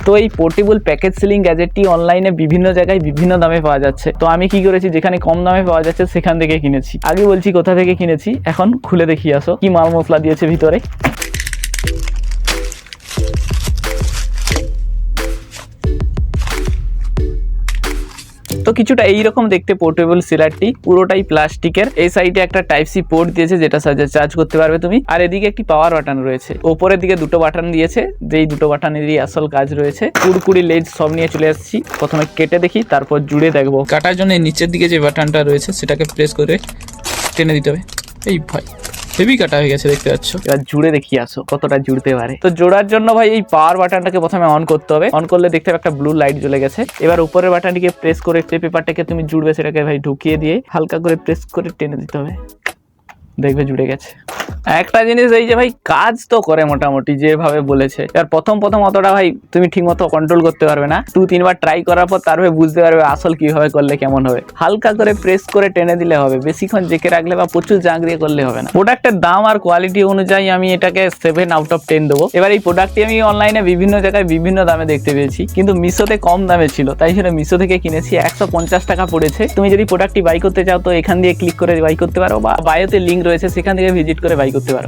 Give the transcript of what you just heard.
তো এই portable package ceiling গ্যাজেটটি অনলাইনে বিভিন্ন জায়গায় বিভিন্ন দামে পাওয়া যাচ্ছে। তো আমি কি করেছি, যেখানে কম দামে পাওয়া যাচ্ছে সেখান থেকে কিনেছি। আগে বলছি কোথা থেকে কিনেছি, এখন খুলে দেখিয়ে আসো কি মাল মশলা দিয়েছে ভিতরে। তো কিছুটা এইরকম দেখতে পোর্টেবল সিলারটি, পুরোটাই প্লাস্টিকের। এই সাইডে একটা টাইপ সি পোর্ট দিয়েছে যেটা সাহায্যে চার্জ করতে পারবে তুমি, আর এদিকে একটি পাওয়ার বাটন রয়েছে। ওপরের দিকে দুটো বাটন দিয়েছে, যেই দুটো বাটনেরই আসল কাজ রয়েছে। কুড়কুড়ি লেজ সব নিয়ে চলে আসছি। প্রথমে কেটে দেখি, তারপর জুড়ে দেখবো। কাটার জন্য নিচের দিকে যে বাটনটা রয়েছে সেটাকে প্রেস করে টেনে দিতে হবে। এই ভাই হেভি কাটা হয়ে গেছে দেখতে পাচ্ছ। এবার জুড়ে দেখিয়ে আসো কতটা জুড়তে পারে। তো জোড়ার জন্য ভাই এই পাওয়ার বাটনটাকে প্রথমে অন করতে হবে। অন করলে দেখতে হবে একটা ব্লু লাইট জ্বলে গেছে। এবার উপরের বাটনটিকে প্রেস করে যে পেপারটাকে তুমি জুড়বে সেটাকে ভাই ঢুকিয়ে দিয়ে হালকা করে প্রেস করে টেনে দিতে হবে, দেখবে জুড়ে গেছে। একটা জিনিস এই যে ভাই কাজ তো করে মোটামুটি যেভাবে বলেছে। এবার প্রথম অতটা ভাই তুমি ঠিক মতো কন্ট্রোল করতে পারবে না। 2-3 বার ট্রাই করার পর তারপরে বুঝতে পারবে আসল কিভাবে করলে কেমন হবে। হালকা করে প্রেস করে টেনে দিলে হবে, বেশিক্ষণ জেকে রাখলে বা প্রচুর জাঁক দিয়ে করলে হবে না। প্রোডাক্টের দাম আর কোয়ালিটি অনুযায়ী আমি এটাকে 7/10 দেবো। এবার এই প্রোডাক্টটি আমি অনলাইনে বিভিন্ন জায়গায় বিভিন্ন দামে দেখতে পেয়েছি, কিন্তু মিশোতে কম দামে ছিল, তাই সেটা মিশো থেকে কিনেছি। 150 টাকা পড়েছে। তুমি যদি প্রোডাক্টটি বাই করতে চাও তো এখান দিয়ে ক্লিক করে বাই করতে পারো, বা বায়োতে লিঙ্ক রয়েছে সেখান থেকে ভিজিট করে বাই করতে পারো।